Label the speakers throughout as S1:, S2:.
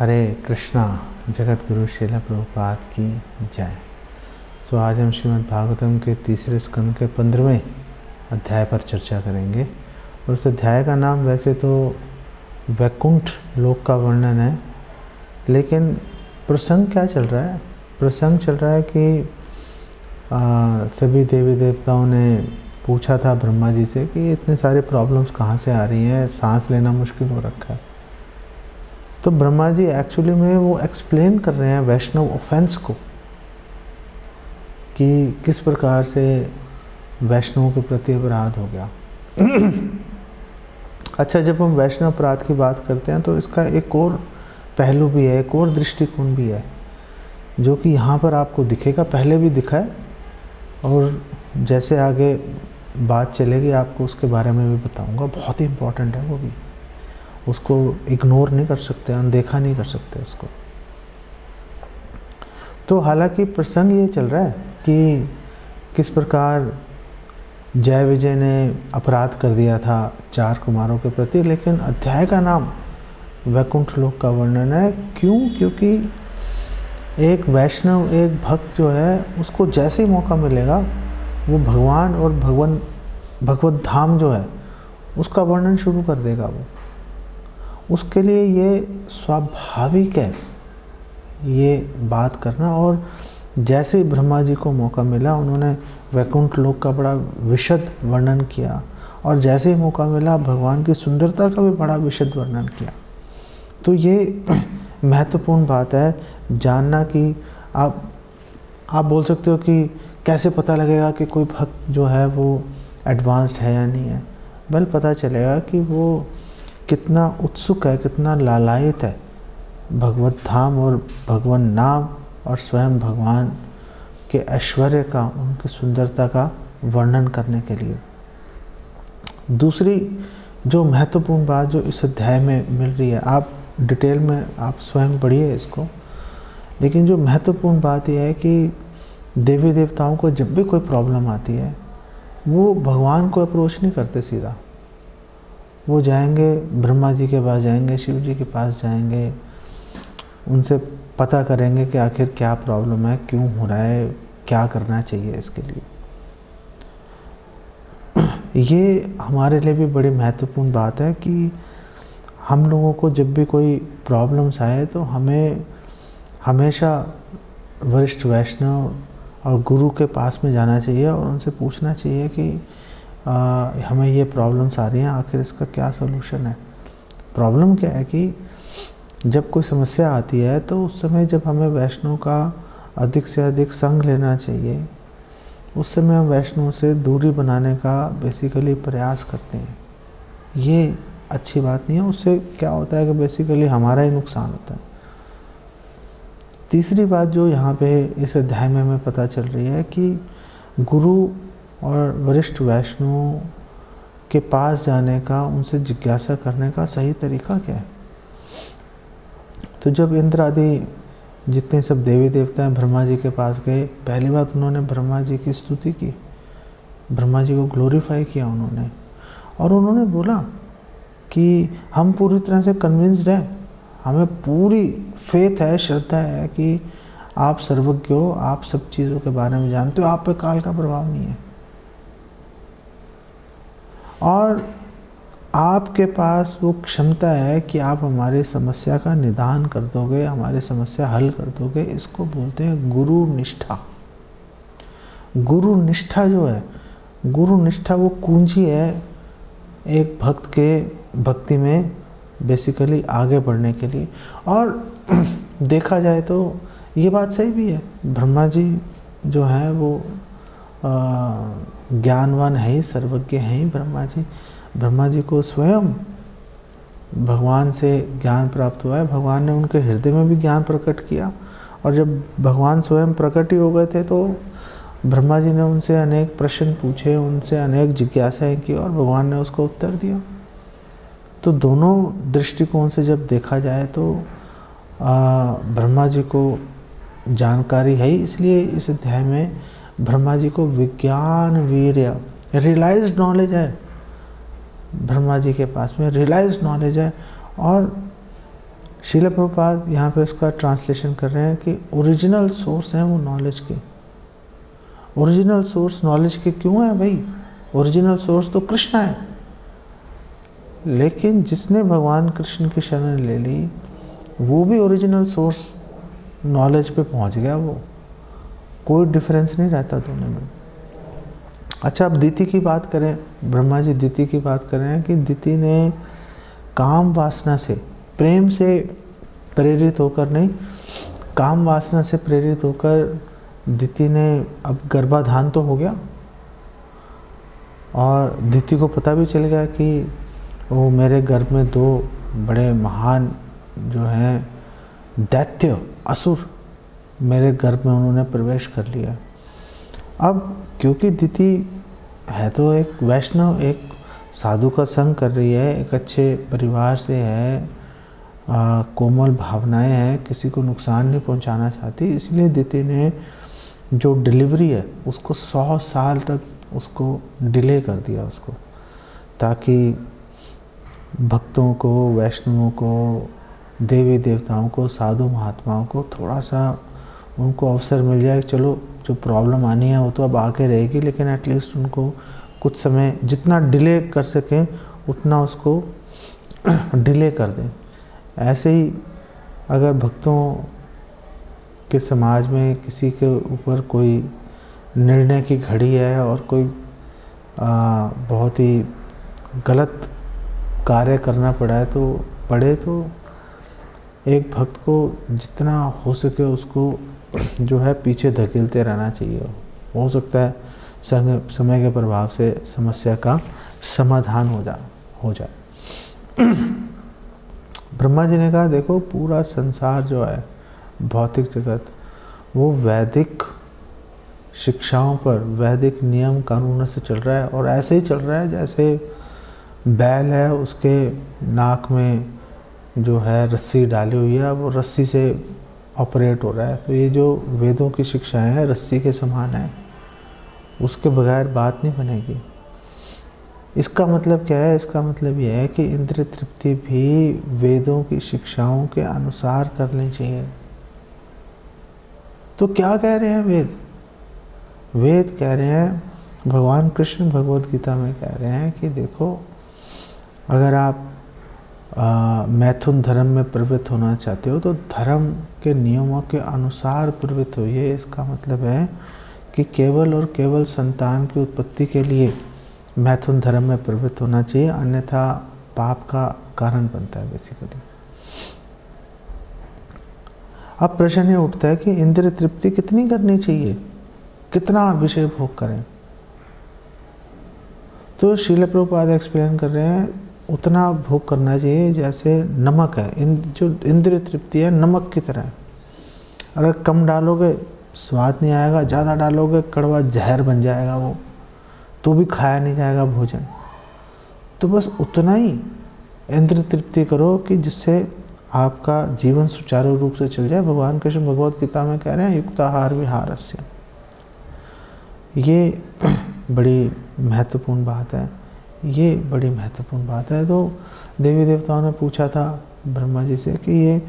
S1: हरे कृष्णा। जगत गुरु श्रील प्रभुपाद की जय। आज हम श्रीमद् भागवतम के तीसरे स्कंद के 15वें अध्याय पर चर्चा करेंगे। और उस अध्याय का नाम वैसे तो वैकुंठ लोक का वर्णन है, लेकिन प्रसंग क्या चल रहा है? प्रसंग चल रहा है कि सभी देवी देवताओं ने पूछा था ब्रह्मा जी से कि इतने सारे प्रॉब्लम्स कहाँ से आ रही हैं, सांस लेना मुश्किल हो रखा है। तो ब्रह्मा जी एक्चुअली में वो एक्सप्लेन कर रहे हैं वैष्णव ऑफेंस को कि किस प्रकार से वैष्णवों के प्रति अपराध हो गया। अच्छा, जब हम वैष्णव अपराध की बात करते हैं तो इसका एक और पहलू भी है, एक और दृष्टिकोण भी है, जो कि यहाँ पर आपको दिखेगा, पहले भी दिखा है और जैसे आगे बात चलेगी आपको उसके बारे में भी बताऊंगा। बहुत ही इम्पोर्टेंट है वो भी, उसको इग्नोर नहीं कर सकते, अनदेखा नहीं कर सकते उसको। तो हालांकि प्रसंग ये चल रहा है कि किस प्रकार जय विजय ने अपराध कर दिया था 4 कुमारों के प्रति, लेकिन अध्याय का नाम वैकुंठ लोक का वर्णन है। क्यों? क्योंकि एक वैष्णव, एक भक्त जो है, उसको जैसे ही मौका मिलेगा वो भगवान और भगवत धाम जो है उसका वर्णन शुरू कर देगा। वो उसके लिए ये स्वाभाविक है ये बात करना। और जैसे ही ब्रह्मा जी को मौका मिला उन्होंने वैकुंठ लोक का बड़ा विशद वर्णन किया, और जैसे ही मौका मिला भगवान की सुंदरता का भी बड़ा विशद वर्णन किया। तो ये महत्वपूर्ण बात है जानना कि आप बोल सकते हो कि कैसे पता लगेगा कि कोई भक्त जो है वो एडवांस्ड है या नहीं है। बल पता चलेगा कि वो कितना उत्सुक है, कितना लालायित है भगवत धाम और भगवान नाम और स्वयं भगवान के ऐश्वर्य का, उनकी सुंदरता का वर्णन करने के लिए। दूसरी जो महत्वपूर्ण बात जो इस अध्याय में मिल रही है, आप डिटेल में आप स्वयं पढ़िए इसको, लेकिन जो महत्वपूर्ण बात यह है कि देवी देवताओं को जब भी कोई प्रॉब्लम आती है वो भगवान को अप्रोच नहीं करते सीधा। वो जाएंगे ब्रह्मा जी के पास, जाएंगे शिव जी के पास, जाएंगे उनसे पता करेंगे कि आखिर क्या प्रॉब्लम है, क्यों हो रहा है, क्या करना चाहिए इसके लिए। ये हमारे लिए भी बड़ी महत्वपूर्ण बात है कि हम लोगों को जब भी कोई प्रॉब्लम्स आए तो हमें हमेशा वरिष्ठ वैष्णव और गुरु के पास में जाना चाहिए और उनसे पूछना चाहिए कि हमें ये प्रॉब्लम्स आ रही हैं, आखिर इसका क्या सलूशन है। प्रॉब्लम क्या है कि जब कोई समस्या आती है तो उस समय जब हमें वैष्णव का अधिक से अधिक संग लेना चाहिए, उस समय हम वैष्णव से दूरी बनाने का बेसिकली प्रयास करते हैं। ये अच्छी बात नहीं है। उससे क्या होता है कि बेसिकली हमारा ही नुकसान होता है। तीसरी बात जो यहाँ पे इस अध्याय में हमें पता चल रही है कि गुरु और वरिष्ठ वैष्णव के पास जाने का, उनसे जिज्ञासा करने का सही तरीका क्या है। तो जब इंद्र आदि जितने सब देवी देवता हैं ब्रह्मा जी के पास गए, पहली बात उन्होंने ब्रह्मा जी की स्तुति की, ब्रह्मा जी को ग्लोरीफाई किया उन्होंने, और उन्होंने बोला कि हम पूरी तरह से कन्विंस्ड हैं, हमें पूरी फेथ है, श्रद्धा है कि आप सर्वज्ञ हो, आप सब चीज़ों के बारे में जानते हो, आप पे काल का प्रभाव नहीं है, और आपके पास वो क्षमता है कि आप हमारी समस्या का निदान कर दोगे, हमारी समस्या हल कर दोगे। इसको बोलते हैं गुरु निष्ठा। गुरु निष्ठा जो है, गुरु निष्ठा वो कुंजी है एक भक्त के भक्ति में बेसिकली आगे बढ़ने के लिए। और देखा जाए तो ये बात सही भी है, ब्रह्मा जी जो है वो ज्ञानवान है ही, सर्वज्ञ हैं ही ब्रह्मा जी। ब्रह्मा जी को स्वयं भगवान से ज्ञान प्राप्त हुआ है, भगवान ने उनके हृदय में भी ज्ञान प्रकट किया, और जब भगवान स्वयं प्रकट ही हो गए थे तो ब्रह्मा जी ने उनसे अनेक प्रश्न पूछे, उनसे अनेक जिज्ञासाएं की, और भगवान ने उसको उत्तर दिया। तो दोनों दृष्टिकोण से जब देखा जाए तो ब्रह्मा जी को जानकारी है ही, इसलिए इस अध्याय में ब्रह्मा जी को विज्ञान वीर्य, रियलाइज्ड नॉलेज है ब्रह्मा जी के पास में, रियलाइज्ड नॉलेज है। और श्रील प्रभुपाद यहाँ पे उसका ट्रांसलेशन कर रहे हैं कि ओरिजिनल सोर्स हैं वो नॉलेज के। ओरिजिनल सोर्स नॉलेज के क्यों है भाई? ओरिजिनल सोर्स तो कृष्ण है। लेकिन जिसने भगवान कृष्ण की शरण ले ली वो भी ओरिजिनल सोर्स नॉलेज पे पहुंच गया, वो कोई डिफरेंस नहीं रहता दोनों में। अच्छा, अब दिति की बात करें, ब्रह्मा जी दिति की बात कर रहे हैं कि दिति ने काम वासना से, प्रेम से प्रेरित होकर नहीं, काम वासना से प्रेरित होकर दिति ने, अब गर्भाधान तो हो गया और दिति को पता भी चल गया कि वो मेरे गर्भ में दो बड़े महान जो हैं दैत्य असुर मेरे गर्भ में उन्होंने प्रवेश कर लिया। अब क्योंकि दिति है तो एक वैष्णव, एक साधु का संग कर रही है, एक अच्छे परिवार से है, कोमल भावनाएं हैं, किसी को नुकसान नहीं पहुंचाना चाहती, इसलिए दिति ने जो डिलीवरी है उसको 100 साल तक उसको डिले कर दिया उसको, ताकि भक्तों को, वैष्णवों को, देवी देवताओं को, साधु महात्माओं को थोड़ा सा उनको अवसर मिल जाए। चलो जो प्रॉब्लम आनी है वो तो अब आके रहेगी, लेकिन एटलीस्ट उनको कुछ समय जितना डिले कर सकें उतना उसको डिले कर दें। ऐसे ही अगर भक्तों के समाज में किसी के ऊपर कोई निर्णय की घड़ी है और कोई बहुत ही गलत कार्य करना पड़ा है तो एक भक्त को जितना हो सके उसको जो है पीछे धकेलते रहना चाहिए। हो सकता है समय के प्रभाव से समस्या का समाधान हो जाए। ब्रह्मा जी ने कहा देखो पूरा संसार जो है, भौतिक जगत, वो वैदिक शिक्षाओं पर, वैदिक नियम कानूनों से चल रहा है, और ऐसे ही चल रहा है जैसे बैल है उसके नाक में जो है रस्सी डाली हुई है, वो रस्सी से ऑपरेट हो रहा है। तो ये जो वेदों की शिक्षाएं हैं रस्सी के समान है, उसके बगैर बात नहीं बनेगी। इसका मतलब क्या है? इसका मतलब यह है कि इंद्रिय तृप्ति भी वेदों की शिक्षाओं के अनुसार करनी चाहिए। तो क्या कह रहे हैं वेद? वेद कह रहे हैं, भगवान कृष्ण भगवद गीता में कह रहे हैं कि देखो, अगर आप मैथुन धर्म में प्रवृत्त होना चाहते हो तो धर्म के नियमों के अनुसार प्रवृत्त होइए। इसका मतलब है कि केवल और केवल संतान की उत्पत्ति के लिए मैथुन धर्म में प्रवृत्त होना चाहिए, अन्यथा पाप का कारण बनता है बेसिकली। अब प्रश्न ये उठता है कि इंद्रिय तृप्ति कितनी करनी चाहिए, कितना विषय भोग करें? तो श्रील प्रभुपाद एक्सप्लेन कर रहे हैं उतना भोग करना चाहिए जैसे नमक है। जो इंद्रिय तृप्ति है नमक की तरह है, अगर कम डालोगे स्वाद नहीं आएगा, ज़्यादा डालोगे कड़वा जहर बन जाएगा, वो तो भी खाया नहीं जाएगा भोजन। तो बस उतना ही इंद्रिय तृप्ति करो कि जिससे आपका जीवन सुचारू रूप से चल जाए। भगवान कृष्ण भगवद गीता में कह रहे हैं युक्ताहार विहारस्य। ये बड़ी महत्वपूर्ण बात है, ये बड़ी महत्वपूर्ण बात है। तो देवी देवताओं ने पूछा था ब्रह्मा जी से कि ये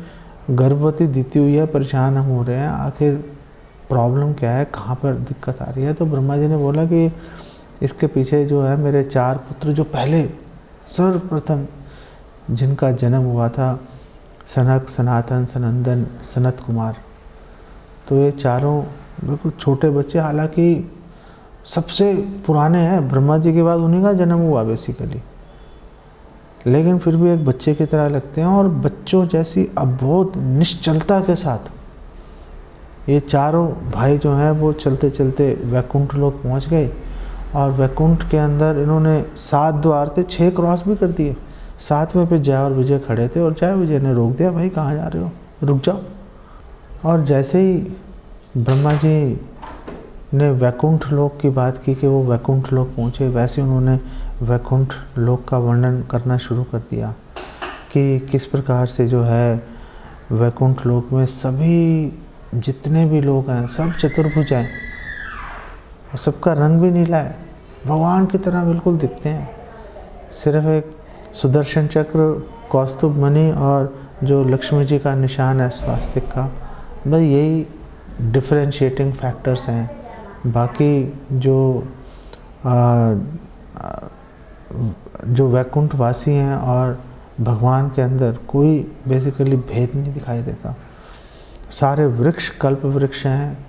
S1: गर्भवती दिति हुई है, परेशान हम हो रहे हैं, आखिर प्रॉब्लम क्या है, कहाँ पर दिक्कत आ रही है? तो ब्रह्मा जी ने बोला कि इसके पीछे जो है मेरे 4 पुत्र जो पहले सर्वप्रथम जिनका जन्म हुआ था, सनक, सनातन, सनंदन, सनत कुमार, तो ये चारों बिल्कुल छोटे बच्चे, हालांकि सबसे पुराने हैं, ब्रह्मा जी के बाद उन्हीं का जन्म हुआ बेसिकली, लेकिन फिर भी एक बच्चे की तरह लगते हैं। और बच्चों जैसी अबोध निश्चलता के साथ ये चारों भाई जो हैं वो चलते चलते वैकुंठ लोक पहुंच गए। और वैकुंठ के अंदर इन्होंने 7 द्वार थे, 6 क्रॉस भी कर दिए। 7वें पे जय और विजय खड़े थे और जय विजय ने रोक दिया, भाई कहाँ जा रहे हो, रुक जाओ। और जैसे ही ब्रह्मा जी ने वैकुंठ लोक की बात की कि वो वैकुंठ लोक पहुँचे, वैसे उन्होंने वैकुंठ लोक का वर्णन करना शुरू कर दिया कि किस प्रकार से जो है वैकुंठ लोक में सभी जितने भी लोग हैं सब चतुर्भुज हैं और सबका रंग भी नीला है, भगवान की तरह बिल्कुल दिखते हैं। सिर्फ एक सुदर्शन चक्र, कौस्तुभ मणि और जो लक्ष्मी जी का निशान है स्वास्तिक का, बस यही डिफरेंशिएटिंग फैक्टर्स हैं। बाकी जो वैकुंठवासी हैं और भगवान के अंदर कोई बेसिकली भेद नहीं दिखाई देता। सारे वृक्ष कल्प वृक्ष हैं,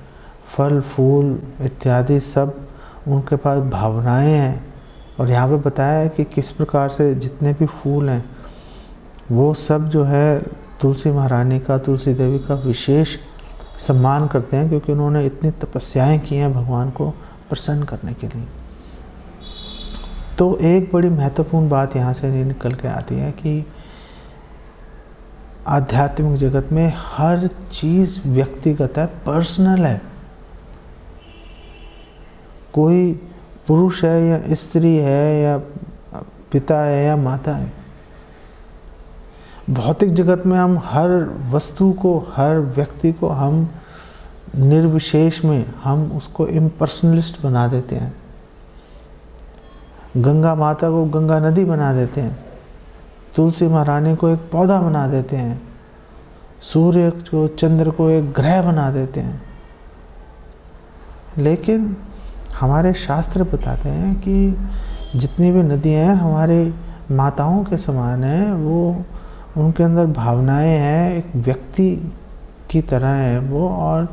S1: फल फूल इत्यादि सब उनके पास भावनाएं हैं। और यहाँ पे बताया है कि किस प्रकार से जितने भी फूल हैं वो सब जो है तुलसी महारानी का, तुलसी देवी का विशेष सम्मान करते हैं, क्योंकि उन्होंने इतनी तपस्याएं की हैं भगवान को प्रसन्न करने के लिए। तो एक बड़ी महत्वपूर्ण बात यहाँ से निकल के आती है कि आध्यात्मिक जगत में हर चीज़ व्यक्तिगत है, पर्सनल है। कोई पुरुष है या स्त्री है या पिता है या माता है। भौतिक जगत में हम हर वस्तु को, हर व्यक्ति को हम निर्विशेष में हम उसको इम्पर्सनलिस्ट बना देते हैं। गंगा माता को गंगा नदी बना देते हैं, तुलसी महारानी को एक पौधा बना देते हैं, सूर्य को, चंद्र को एक ग्रह बना देते हैं। लेकिन हमारे शास्त्र बताते हैं कि जितनी भी नदियाँ हैं हमारी माताओं के समान हैं। वो उनके अंदर भावनाएं हैं, एक व्यक्ति की तरह है वो, और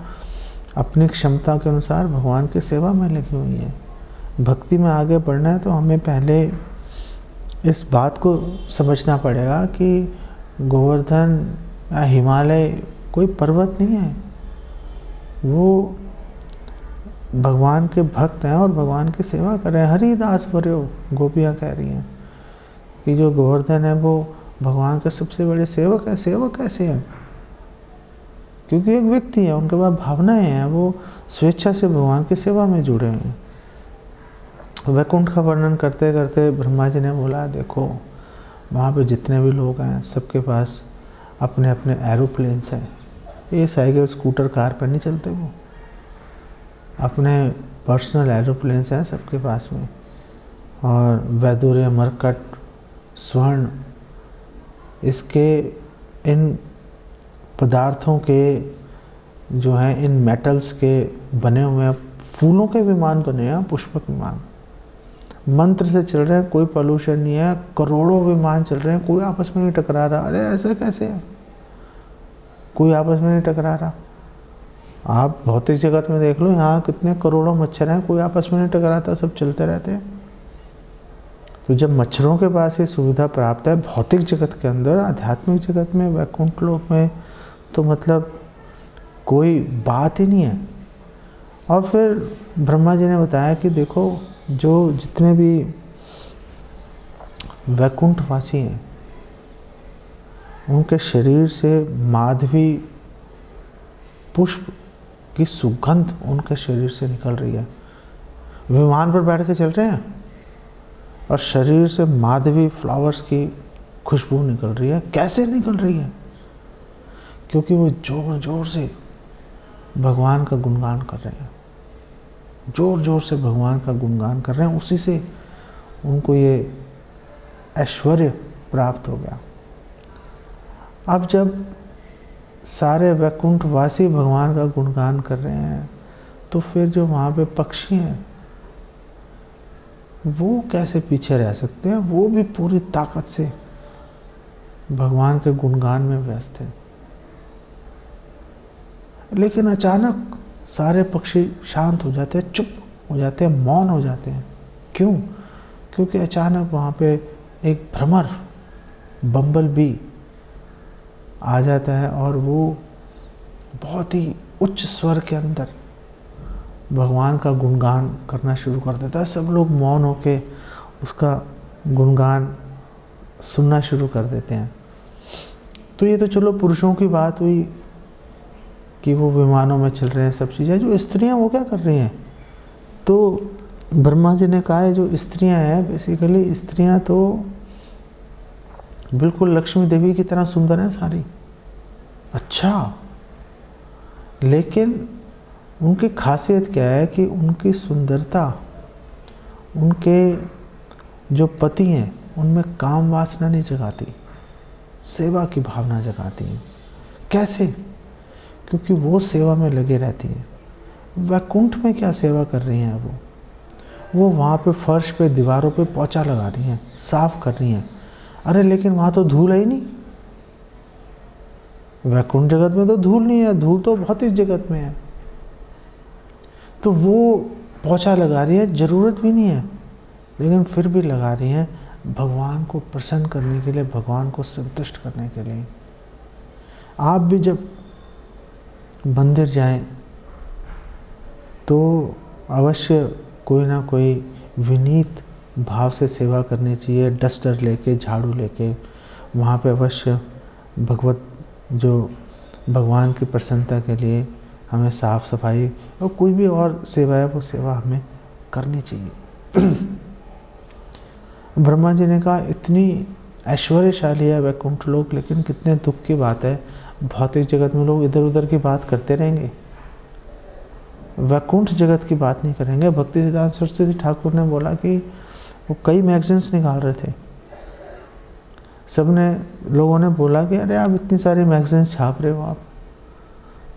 S1: अपनी क्षमता के अनुसार भगवान की सेवा में लगी हुई है। भक्ति में आगे बढ़ना है तो हमें पहले इस बात को समझना पड़ेगा कि गोवर्धन या हिमालय कोई पर्वत नहीं है, वो भगवान के भक्त हैं और भगवान की सेवा कर रहे हैं। हरिदास वर्यो गोपियाँ कह रही हैं कि जो गोवर्धन है वो भगवान के सबसे बड़े सेवक है। सेवक कैसे हैं? क्योंकि एक व्यक्ति है, उनके पास भावनाएं हैं, वो स्वेच्छा से भगवान की सेवा में जुड़े हुए हैं। वैकुंठ का वर्णन करते करते ब्रह्मा जी ने बोला, देखो वहाँ पे जितने भी लोग हैं सबके पास अपने अपने एरोप्लेन्स हैं। ये साइकिल स्कूटर कार पर नहीं चलते, वो अपने पर्सनल एरोप्लेन्स हैं सबके पास में। और वैदुर्य, मरकट, स्वर्ण, इसके इन पदार्थों के जो हैं, इन मेटल्स के बने हुए हैं, फूलों के विमान बने हैं, पुष्पक विमान मंत्र से चल रहे हैं, कोई पोल्यूशन नहीं है, करोड़ों विमान चल रहे हैं, कोई आपस में नहीं टकरा रहा। अरे ऐसा कैसे है? कोई आपस में नहीं टकरा रहा। आप भौतिक जगत में देख लो, यहाँ कितने करोड़ों मच्छर हैं, कोई आपस में नहीं टकराता, सब चलते रहते हैं। तो जब मच्छरों के पास ये सुविधा प्राप्त है भौतिक जगत के अंदर, आध्यात्मिक जगत में, वैकुंठ लोक में, तो मतलब कोई बात ही नहीं है। और फिर ब्रह्मा जी ने बताया कि देखो जो जितने भी वैकुंठवासी हैं उनके शरीर से माधवी पुष्प की सुगंध उनके शरीर से निकल रही है। विमान पर बैठ के चल रहे हैं और शरीर से माधवी फ्लावर्स की खुशबू निकल रही है। कैसे निकल रही है? क्योंकि वो जोर जोर से भगवान का गुणगान कर रहे हैं, जोर जोर से भगवान का गुणगान कर रहे हैं, उसी से उनको ये ऐश्वर्य प्राप्त हो गया। अब जब सारे वैकुंठवासी भगवान का गुणगान कर रहे हैं तो फिर जो वहाँ पे पक्षी हैं वो कैसे पीछे रह सकते हैं? वो भी पूरी ताकत से भगवान के गुणगान में व्यस्त हैं। लेकिन अचानक सारे पक्षी शांत हो जाते हैं, चुप हो जाते हैं, मौन हो जाते हैं। क्यों? क्योंकि अचानक वहाँ पे एक भ्रमर, बम्बल बी आ जाता है और वो बहुत ही उच्च स्वर के अंदर भगवान का गुणगान करना शुरू कर देता है। सब लोग मौन होके उसका गुणगान सुनना शुरू कर देते हैं। तो ये तो चलो पुरुषों की बात हुई कि वो विमानों में चल रहे हैं, सब चीज़ें। जो स्त्रियां वो क्या कर रही हैं? तो ब्रह्मा जी ने कहा है जो स्त्रियां हैं, बेसिकली स्त्रियां तो बिल्कुल लक्ष्मी देवी की तरह सुंदर हैं सारी। अच्छा, लेकिन उनकी खासियत क्या है कि उनकी सुंदरता, उनके जो पति हैं उनमें काम वासना नहीं जगाती। सेवा की भावना जगाती हैं। कैसे? क्योंकि वो सेवा में लगे रहती हैं। वैकुंठ में क्या सेवा कर रही हैं वो वहाँ पे फर्श पे, दीवारों पे पोछा लगा रही हैं, साफ कर रही हैं। अरे लेकिन वहाँ तो धूल है ही नहीं। वैकुंठ जगत में तो धूल नहीं है, धूल तो भौतिक जगत में है। तो वो पोछा लगा रही है, ज़रूरत भी नहीं है, लेकिन फिर भी लगा रही हैं भगवान को प्रसन्न करने के लिए, भगवान को संतुष्ट करने के लिए। आप भी जब मंदिर जाएं तो अवश्य कोई ना कोई विनीत भाव से सेवा करनी चाहिए। डस्टर लेके, झाड़ू लेके वहाँ पे अवश्य भगवान की प्रसन्नता के लिए हमें साफ सफाई और कोई भी और सेवा है वो सेवा हमें करनी चाहिए। ब्रह्मा जी ने कहा इतनी ऐश्वर्यशाली है वैकुंठ लोक, लेकिन कितने दुख की बात है, भौतिक जगत में लोग इधर उधर की बात करते रहेंगे, वैकुंठ जगत की बात नहीं करेंगे। भक्ति सिद्धांत सरस्वती ठाकुर ने बोला कि वो कई मैगजीन्स निकाल रहे थे, लोगों ने बोला कि अरे आप इतनी सारी मैगजीन्स छाप रहे हो आप।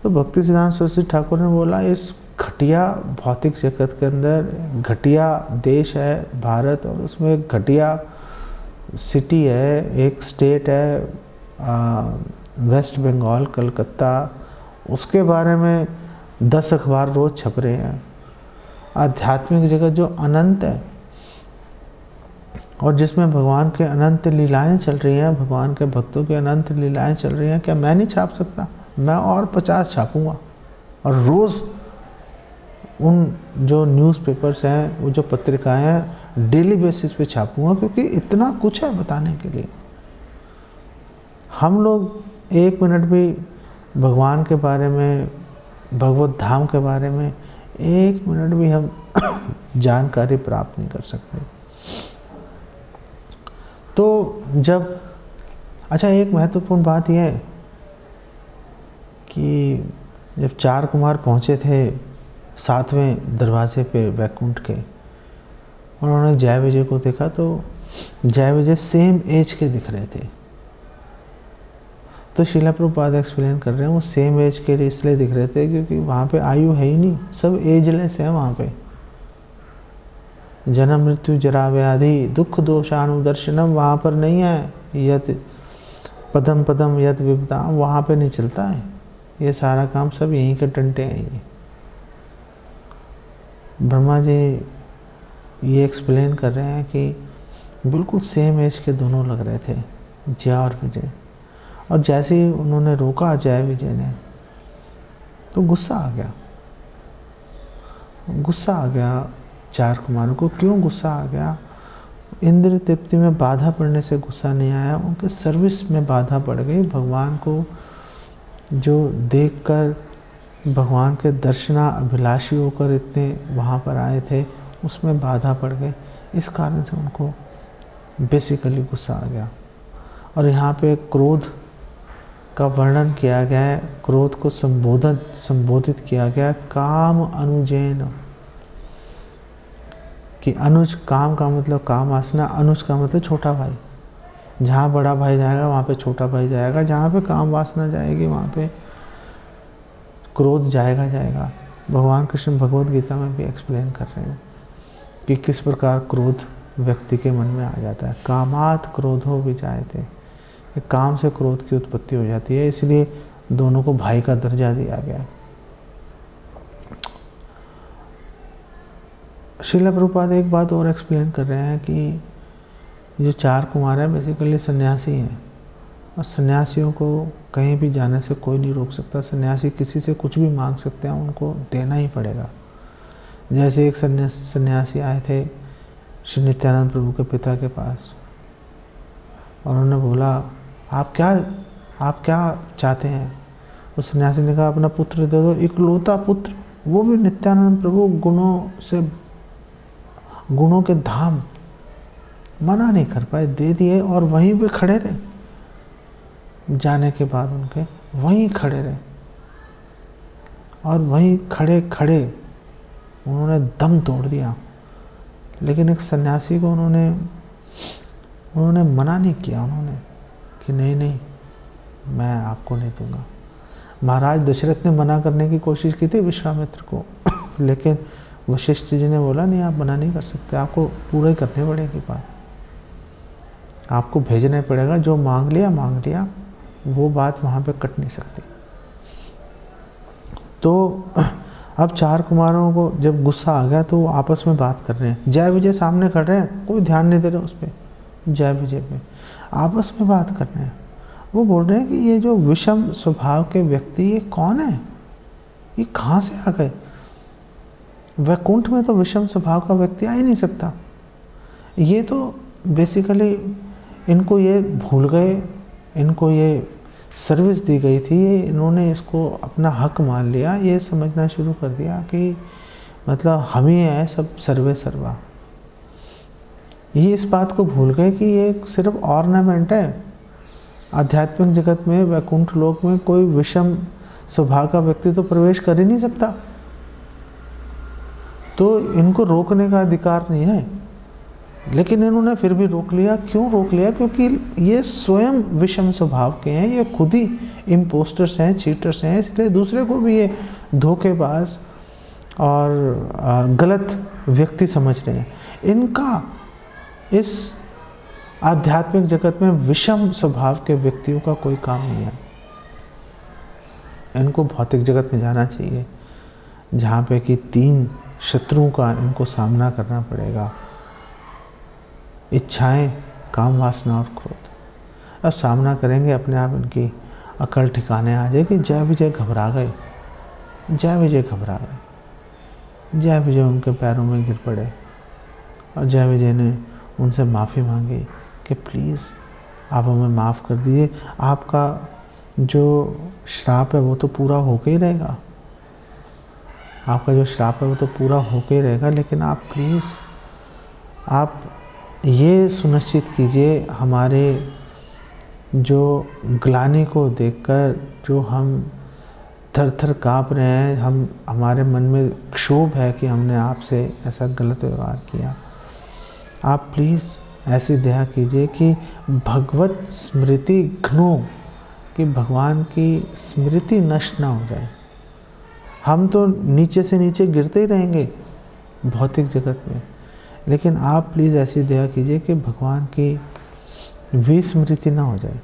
S1: तो भक्ति सिद्धांत सरस्वती ठाकुर ने बोला इस घटिया भौतिक जगत के अंदर घटिया देश है भारत, और उसमें एक घटिया सिटी है, एक स्टेट है वेस्ट बंगाल, कलकत्ता, उसके बारे में 10 अखबार रोज छप रहे हैं। आध्यात्मिक जगत जो अनंत है और जिसमें भगवान के अनंत लीलाएं चल रही हैं, भगवान के भक्तों की अनंत लीलाएं चल रही हैं, क्या मैं नहीं छाप सकता? मैं और 50 छापूंगा, और रोज़ उन जो न्यूज़पेपर्स हैं, वो जो पत्रिकाएं हैं, डेली बेसिस पे छापूंगा, क्योंकि इतना कुछ है बताने के लिए। हम लोग 1 मिनट भी भगवान के बारे में, भगवत धाम के बारे में 1 मिनट भी हम जानकारी प्राप्त नहीं कर सकते। तो एक महत्वपूर्ण बात यह है कि जब 4 कुमार पहुँचे थे 7वें दरवाजे पे वैकुंठ के, उन्होंने जय विजय को देखा तो जय विजय सेम एज के दिख रहे थे। तो श्रील प्रभुपाद एक्सप्लेन कर रहे हैं वो सेम एज के इसलिए दिख रहे थे क्योंकि वहाँ पे आयु है ही नहीं, सब एजलेस है वहाँ पे। जन्म मृत्यु जरा व्याधि दुख दोषानुदर्शनम वहाँ पर नहीं है। यत पदम पदम यत विपदा वहाँ पे नहीं चलता है। ये सारा काम सब यहीं के टंटे हैं। ये ब्रह्मा जी ये एक्सप्लेन कर रहे हैं कि बिल्कुल सेम एज के दोनों लग रहे थे, जय और विजय। और जैसे ही उन्होंने रोका जय विजय ने, तो गुस्सा आ गया। 4 कुमारों को क्यों गुस्सा आ गया? इंद्र तृप्ति में बाधा पड़ने से गुस्सा नहीं आया, उनके सर्विस में बाधा पड़ गई। भगवान को जो देखकर भगवान के दर्शना अभिलाषी होकर इतने वहाँ पर आए थे, उसमें बाधा पड़ गई। इस कारण से उनको बेसिकली गुस्सा आ गया। और यहाँ पे क्रोध का वर्णन किया गया है, क्रोध को संबोधित किया गया काम अनुजैन, कि अनुज, काम का मतलब काम वासना, अनुज का मतलब छोटा भाई। जहाँ बड़ा भाई जाएगा वहाँ पे छोटा भाई जाएगा, जहाँ पे काम वासना जाएगी वहाँ पे क्रोध जाएगा। भगवान कृष्ण भगवद गीता में भी एक्सप्लेन कर रहे हैं कि किस प्रकार क्रोध व्यक्ति के मन में आ जाता है। कामात क्रोधो विजायते, काम से क्रोध की उत्पत्ति हो जाती है, इसलिए दोनों को भाई का दर्जा दिया गया। श्रील प्रभुपाद एक बात और एक्सप्लेन कर रहे हैं कि जो 4 कुमार हैं बेसिकली सन्यासी हैं, और सन्यासियों को कहीं भी जाने से कोई नहीं रोक सकता। सन्यासी किसी से कुछ भी मांग सकते हैं, उनको देना ही पड़ेगा। जैसे एक सन्यासी आए थे श्री नित्यानंद प्रभु के पिता के पास, और उन्होंने बोला आप क्या चाहते हैं? उस सन्यासी ने कहा अपना पुत्र दे दो, इकलौता पुत्र, वो भी नित्यानंद प्रभु गुणों के धाम। मना नहीं कर पाए, दे दिए, और वहीं पे खड़े रहे। जाने के बाद उनके वहीं खड़े रहे, और वहीं खड़े खड़े उन्होंने दम तोड़ दिया। लेकिन एक सन्यासी को उन्होंने मना नहीं किया, उन्होंने कि नहीं नहीं, मैं आपको नहीं दूंगा। महाराज दशरथ ने मना करने की कोशिश की थी विश्वामित्र को लेकिन वशिष्ठ जी ने बोला नहीं, आप मना नहीं कर सकते, आपको पूरा ही करनी पड़ेगी बात, आपको भेजना पड़ेगा, जो मांग लिया, वो बात वहाँ पे कट नहीं सकती। तो अब 4 कुमारों को जब गुस्सा आ गया तो वो आपस में बात कर रहे हैं, जय विजय सामने खड़े हैं, कोई ध्यान नहीं दे रहे उस पर, जय विजय पे आपस में बात कर रहे हैं। वो बोल रहे हैं कि ये जो विषम स्वभाव के व्यक्ति ये कौन है, ये कहाँ से आ गए, वैकुंठ में तो विषम स्वभाव का व्यक्ति आ ही नहीं सकता, ये तो बेसिकली इनको ये भूल गए, इनको ये सर्विस दी गई थी, ये इन्होंने इसको अपना हक मान लिया, ये समझना शुरू कर दिया कि मतलब हम ही हैं सब सर्वे सर्वा। ये इस बात को भूल गए कि ये सिर्फ ऑर्नामेंट है। आध्यात्मिक जगत में, वैकुंठ लोक में कोई विषम स्वभाव का व्यक्ति तो प्रवेश कर ही नहीं सकता, तो इनको रोकने का अधिकार नहीं है। लेकिन इन्होंने फिर भी रोक लिया। क्यों रोक लिया? क्योंकि ये स्वयं विषम स्वभाव के हैं, ये खुद ही इम्पोस्टर्स हैं, चीटर्स हैं, इसलिए दूसरे को भी ये धोखेबाज और गलत व्यक्ति समझ रहे हैं। इनका इस आध्यात्मिक जगत में विषम स्वभाव के व्यक्तियों का कोई काम नहीं है। इनको भौतिक जगत में जाना चाहिए जहाँ पे कि 3 शत्रुओं का इनको सामना करना पड़ेगा, इच्छाएं, काम वासना और क्रोध। अब सामना करेंगे, अपने आप इनकी अकल ठिकाने आ जाएगी। जय विजय घबरा गए, जय विजय घबरा गए, जय विजय उनके पैरों में गिर पड़े और जय विजय ने उनसे माफ़ी मांगी कि प्लीज़ आप हमें माफ़ कर दीजिए, आपका जो श्राप है वो तो पूरा होके ही रहेगा, आपका जो श्राप है वो तो पूरा होके ही रहेगा, लेकिन आप प्लीज़ आप ये सुनिश्चित कीजिए हमारे जो ग्लानि को देखकर जो हम थर थर काँप रहे हैं, हमारे मन में क्षोभ है कि हमने आपसे ऐसा गलत व्यवहार किया, आप प्लीज़ ऐसी दया कीजिए कि भगवत स्मृति घ्नो, कि भगवान की स्मृति नष्ट ना हो जाए। हम तो नीचे से नीचे गिरते ही रहेंगे भौतिक जगत में, लेकिन आप प्लीज़ ऐसी दया कीजिए कि भगवान की विस्मृति ना हो जाए,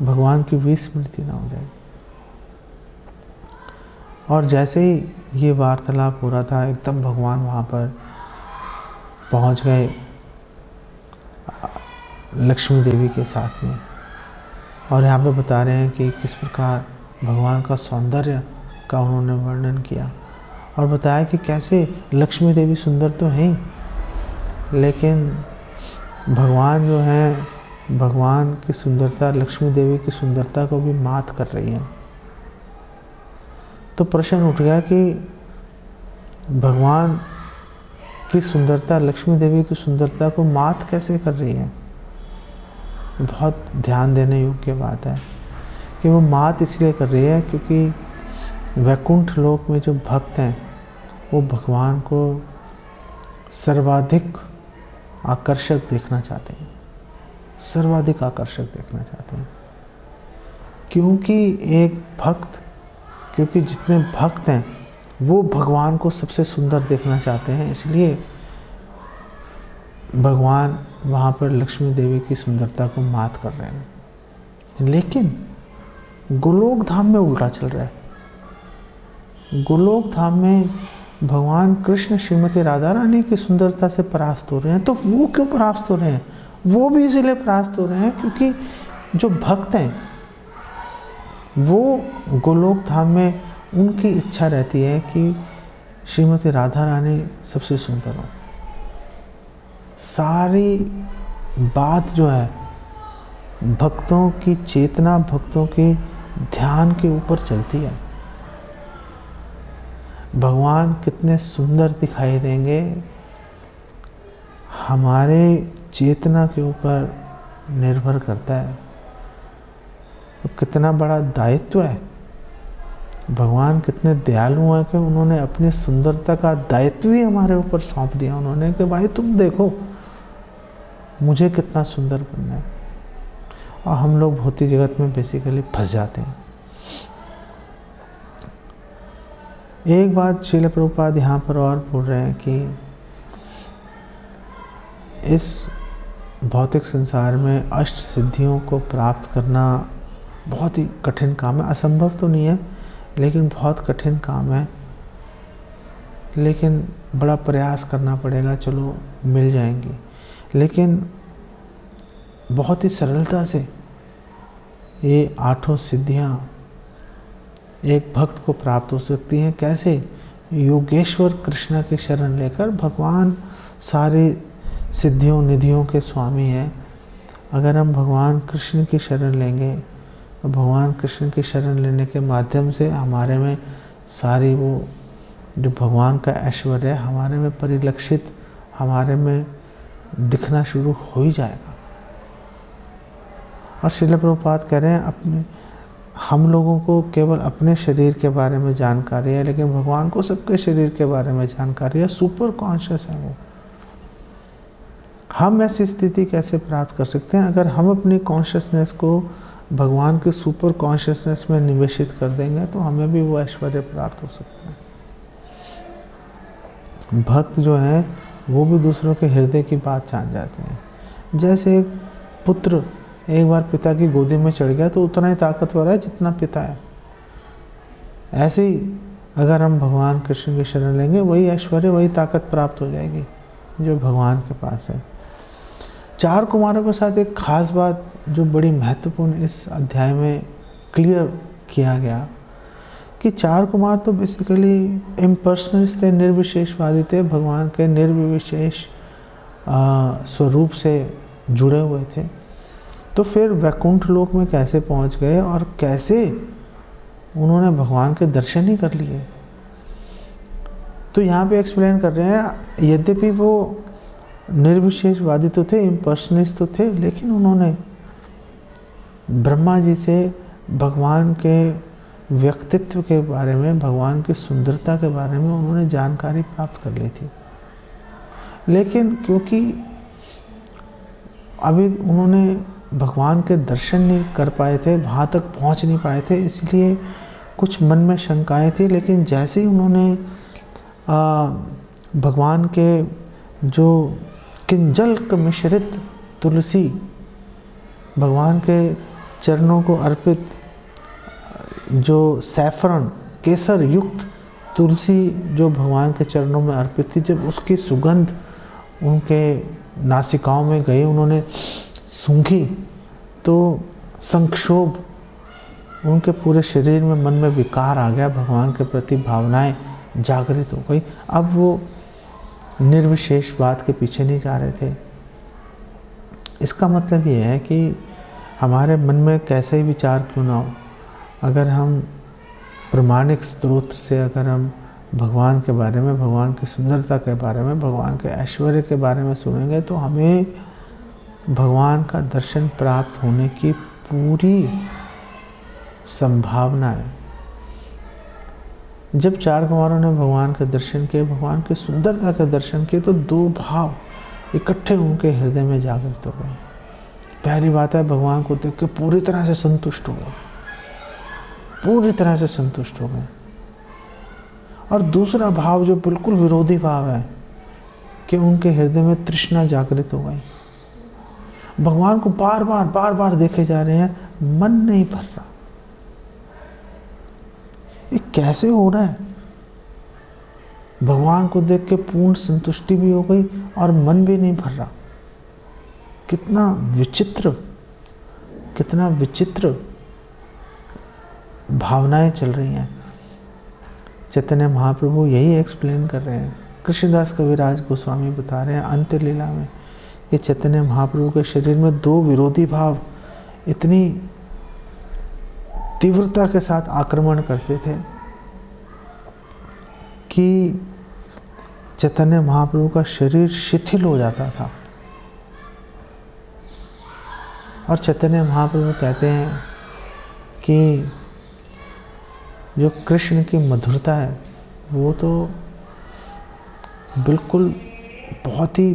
S1: भगवान की विस्मृति ना हो जाए। और जैसे ही ये वार्तालाप हो रहा था, एकदम भगवान वहाँ पर पहुँच गए लक्ष्मी देवी के साथ में, और यहाँ पे बता रहे हैं कि किस प्रकार भगवान का सौंदर्य का उन्होंने वर्णन किया और बताया कि कैसे लक्ष्मी देवी सुंदर तो हैं, लेकिन भगवान जो हैं, भगवान की सुंदरता लक्ष्मी देवी की सुंदरता को भी मात कर रही है। तो प्रश्न उठ गया कि भगवान की सुंदरता लक्ष्मी देवी की सुंदरता को मात कैसे कर रही है। बहुत ध्यान देने योग्य बात है कि वो मात इसलिए कर रही है क्योंकि वैकुंठ लोक में जो भक्त हैं वो भगवान को सर्वाधिक आकर्षक देखना चाहते हैं, सर्वाधिक आकर्षक देखना चाहते हैं, क्योंकि एक भक्त, क्योंकि जितने भक्त हैं वो भगवान को सबसे सुंदर देखना चाहते हैं, इसलिए भगवान वहाँ पर लक्ष्मी देवी की सुंदरता को मात कर रहे हैं। लेकिन गोलोक धाम में उल्टा चल रहा है। गोलोक धाम में भगवान कृष्ण श्रीमती राधा रानी की सुंदरता से परास्त हो रहे हैं। तो वो क्यों परास्त हो रहे हैं? वो भी इसलिए परास्त हो रहे हैं क्योंकि जो भक्त हैं वो गोलोक धाम में उनकी इच्छा रहती है कि श्रीमती राधा रानी सबसे सुंदर हो। सारी बात जो है भक्तों की चेतना, भक्तों की ध्यान के ऊपर चलती है। भगवान कितने सुंदर दिखाई देंगे हमारे चेतना के ऊपर निर्भर करता है। तो कितना बड़ा दायित्व है। भगवान कितने दयालु हैं कि उन्होंने अपनी सुंदरता का दायित्व ही हमारे ऊपर सौंप दिया। उन्होंने कि भाई तुम देखो मुझे कितना सुंदर बनना है। और हम लोग भौतिक जगत में बेसिकली फंस जाते हैं। एक बात श्रील प्रभुपाद यहाँ पर और बोल रहे हैं कि इस भौतिक संसार में अष्ट सिद्धियों को प्राप्त करना बहुत ही कठिन काम है। असंभव तो नहीं है, लेकिन बहुत कठिन काम है, लेकिन बड़ा प्रयास करना पड़ेगा। चलो मिल जाएंगी, लेकिन बहुत ही सरलता से ये आठों सिद्धियाँ एक भक्त को प्राप्त हो सकती हैं। कैसे? योगेश्वर कृष्ण की शरण लेकर। भगवान सारी सिद्धियों निधियों के स्वामी हैं। अगर हम भगवान कृष्ण की शरण लेंगे तो भगवान कृष्ण की शरण लेने के माध्यम से हमारे में सारी वो जो भगवान का ऐश्वर्य है हमारे में परिलक्षित, हमारे में दिखना शुरू हो ही जाएगा। और श्रील प्रभुपाद कह रहे हैं अपने हम लोगों को केवल अपने शरीर के बारे में जानकारी है, लेकिन भगवान को सबके शरीर के बारे में जानकारी है। सुपर कॉन्शियस है वो। हम ऐसी स्थिति कैसे प्राप्त कर सकते हैं? अगर हम अपनी कॉन्शियसनेस को भगवान के सुपर कॉन्शियसनेस में निवेशित कर देंगे तो हमें भी वो ऐश्वर्य प्राप्त हो सकता है। भक्त जो हैं वो भी दूसरों के हृदय की बात जान जाते हैं। जैसे एक पुत्र एक बार पिता की गोदी में चढ़ गया तो उतना ही ताकतवर है जितना पिता है। ऐसे ही अगर हम भगवान कृष्ण की शरण लेंगे वही ऐश्वर्य वही ताकत प्राप्त हो जाएगी जो भगवान के पास है। चार कुमारों के साथ एक खास बात जो बड़ी महत्वपूर्ण इस अध्याय में क्लियर किया गया कि चार कुमार तो बेसिकली इम्पर्सनलिस्ट थे, निर्विशेषवादी थे, भगवान के निर्विशेष स्वरूप से जुड़े हुए थे। तो फिर वैकुंठ लोक में कैसे पहुंच गए और कैसे उन्होंने भगवान के दर्शन ही कर लिए? तो यहाँ पे एक्सप्लेन कर रहे हैं, यद्यपि वो निर्विशेषवादी तो थे, इम्पर्सनलिस्ट तो थे, लेकिन उन्होंने ब्रह्मा जी से भगवान के व्यक्तित्व के बारे में, भगवान की सुंदरता के बारे में उन्होंने जानकारी प्राप्त कर ली थी। लेकिन क्योंकि अभी उन्होंने भगवान के दर्शन नहीं कर पाए थे, वहाँ तक पहुँच नहीं पाए थे, इसलिए कुछ मन में शंकाएं थी। लेकिन जैसे ही उन्होंने भगवान के जो किंजल मिश्रित तुलसी, भगवान के चरणों को अर्पित जो सैफरन केसर युक्त तुलसी जो भगवान के चरणों में अर्पित थी, जब उसकी सुगंध उनके नासिकाओं में गई, उन्होंने सूंघी तो संक्षोभ उनके पूरे शरीर में, मन में विकार आ गया, भगवान के प्रति भावनाएं जागृत हो गई। अब वो निर्विशेषवाद के पीछे नहीं जा रहे थे। इसका मतलब ये है कि हमारे मन में कैसे ही विचार क्यों ना हो, अगर हम प्रमाणिक स्रोत से अगर हम भगवान के बारे में, भगवान की सुंदरता के बारे में, भगवान के ऐश्वर्य के बारे में सुनेंगे तो हमें भगवान का दर्शन प्राप्त होने की पूरी संभावना है। जब चार कुमारों ने भगवान के दर्शन किए, भगवान की सुंदरता के दर्शन किए, तो दो भाव इकट्ठे उनके हृदय में जागृत हो गए। पहली बात है, भगवान को देख के पूरी तरह से संतुष्ट हो गए, पूरी तरह से संतुष्ट हो गए। और दूसरा भाव जो बिल्कुल विरोधी भाव है कि उनके हृदय में तृष्णा जागृत हो गई। भगवान को बार बार देखे जा रहे हैं, मन नहीं भर रहा। ये कैसे हो रहा है? भगवान को देख के पूर्ण संतुष्टि भी हो गई और मन भी नहीं भर रहा। कितना विचित्र, कितना विचित्र भावनाएं चल रही हैं। चैतन्य महाप्रभु यही एक्सप्लेन कर रहे हैं। कृष्णदास कविराज गोस्वामी बता रहे हैं अंत्य लीला में कि चैतन्य महाप्रभु के शरीर में दो विरोधी भाव इतनी तीव्रता के साथ आक्रमण करते थे कि चैतन्य महाप्रभु का शरीर शिथिल हो जाता था। और चैतन्य महाप्रभु कहते हैं कि जो कृष्ण की मधुरता है वो तो बिल्कुल बहुत ही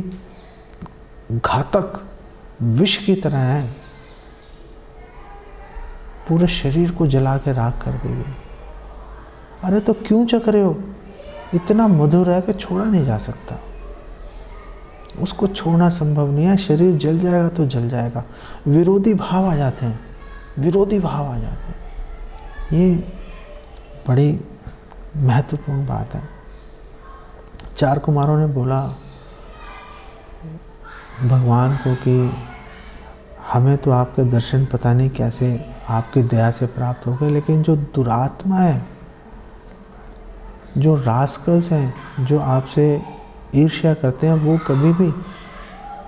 S1: घातक विष की तरह है। पूरे शरीर को जला के राख कर देगी। अरे तो क्यों चख रहे हो? इतना मधुर है कि छोड़ा नहीं जा सकता, उसको छोड़ना संभव नहीं है। शरीर जल जाएगा तो जल जाएगा। विरोधी भाव आ जाते हैं, विरोधी भाव आ जाते हैं। ये बड़ी महत्वपूर्ण बात है। 4 कुमारों ने बोला भगवान को कि हमें तो आपके दर्शन पता नहीं कैसे आपकी दया से प्राप्त हो गए, लेकिन जो दुरात्मा है, जो रास्कल्स हैं, जो आपसे ईर्ष्या करते हैं, वो कभी भी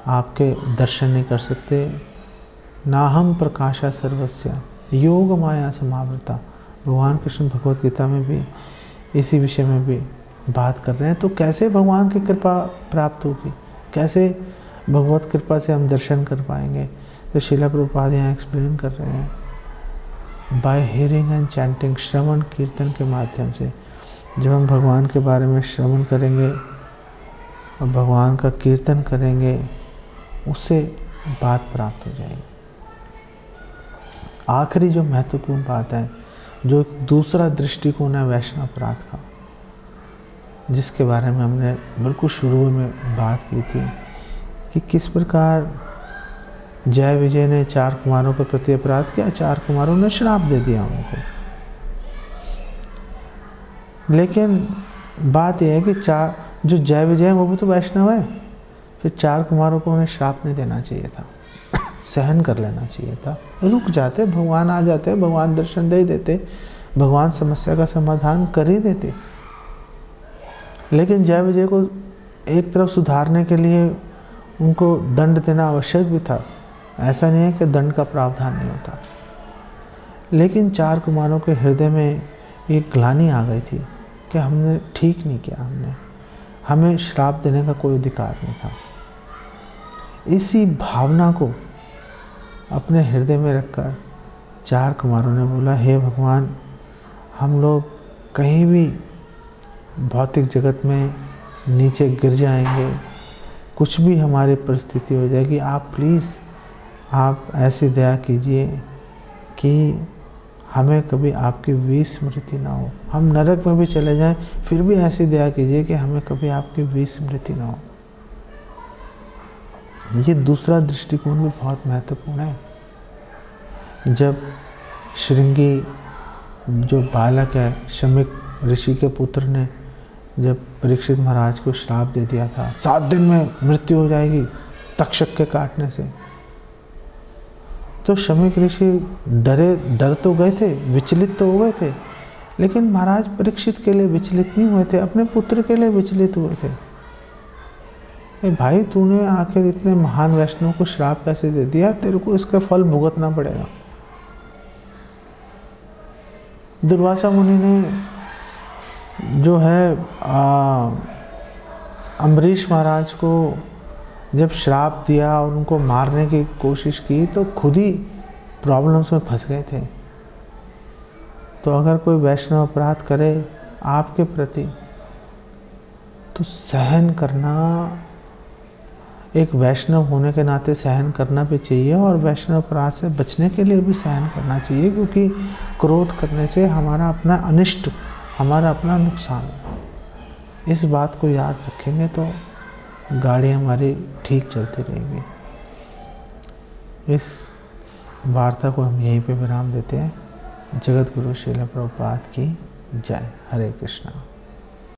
S1: आपके दर्शन नहीं कर सकते। ना हम प्रकाशा सर्वस्य योग माया समावृता। भगवान कृष्ण भगवत गीता में भी इसी विषय में भी बात कर रहे हैं। तो कैसे भगवान की कृपा प्राप्त होगी, कैसे भगवत कृपा से हम दर्शन कर पाएंगे? तो श्रील प्रभुपाद यहाँ एक्सप्लेन कर रहे हैं, बाय हियरिंग एंड चैंटिंग, श्रवण कीर्तन के माध्यम से। जब हम भगवान के बारे में श्रवण करेंगे और भगवान का कीर्तन करेंगे, उससे बात प्राप्त हो जाएगी। आखिरी जो महत्वपूर्ण बात है, जो एक दूसरा दृष्टिकोण है वैष्णव अपराध का, जिसके बारे में हमने बिल्कुल शुरू में बात की थी कि किस प्रकार जय विजय ने 4 कुमारों के प्रति अपराध किया। 4 कुमारों ने श्राप दे दिया उनको। लेकिन बात यह है कि जो जय विजय है वो भी तो वैष्णव है। फिर 4 कुमारों को उन्हें श्राप नहीं देना चाहिए था, सहन कर लेना चाहिए था। रुक जाते, भगवान आ जाते, भगवान दर्शन दे देते, भगवान समस्या का समाधान कर ही देते। लेकिन जय विजय को एक तरफ सुधारने के लिए उनको दंड देना आवश्यक भी था। ऐसा नहीं है कि दंड का प्रावधान नहीं होता। लेकिन 4 कुमारों के हृदय में एक ग्लानि आ गई थी कि हमने ठीक नहीं किया, हमें श्राप देने का कोई अधिकार नहीं था। इसी भावना को अपने हृदय में रखकर 4 कुमारों ने बोला, हे भगवान, हम लोग कहीं भी भौतिक जगत में नीचे गिर जाएंगे, कुछ भी हमारी परिस्थिति हो जाएगी, आप प्लीज़ आप ऐसी दया कीजिए कि हमें कभी आपकी विस्मृति ना हो। हम नरक में भी चले जाएं, फिर भी ऐसी दया कीजिए कि हमें कभी आपकी विस्मृति ना हो। ये दूसरा दृष्टिकोण भी बहुत महत्वपूर्ण है। जब श्रृंगी जो बालक है, शमिक ऋषि के पुत्र ने जब परीक्षित महाराज को श्राप दे दिया था, 7 दिन में मृत्यु हो जाएगी तक्षक के काटने से, तो शमिक ऋषि डर तो गए थे, विचलित तो हो गए थे। लेकिन महाराज परीक्षित के लिए विचलित नहीं हुए थे, अपने पुत्र के लिए विचलित हुए थे। भाई, तूने आखिर इतने महान वैष्णव को श्राप कैसे दे दिया? तेरे को इसका फल भुगतना पड़ेगा। दुर्वासा मुनि ने जो है अम्बरीश महाराज को जब श्राप दिया और उनको मारने की कोशिश की, तो खुद ही प्रॉब्लम्स में फंस गए थे। तो अगर कोई वैष्णव अपराध करे आपके प्रति, तो सहन करना, एक वैष्णव होने के नाते सहन करना भी चाहिए, और वैष्णव अपराध से बचने के लिए भी सहन करना चाहिए, क्योंकि क्रोध करने से हमारा अपना अनिष्ट, हमारा अपना नुकसान है। इस बात को याद रखेंगे तो गाड़ी हमारी ठीक चलती रहेगी। इस वार्ता को हम यहीं पे विराम देते हैं। जगत गुरु श्रील प्रभुपाद की जय। हरे कृष्णा।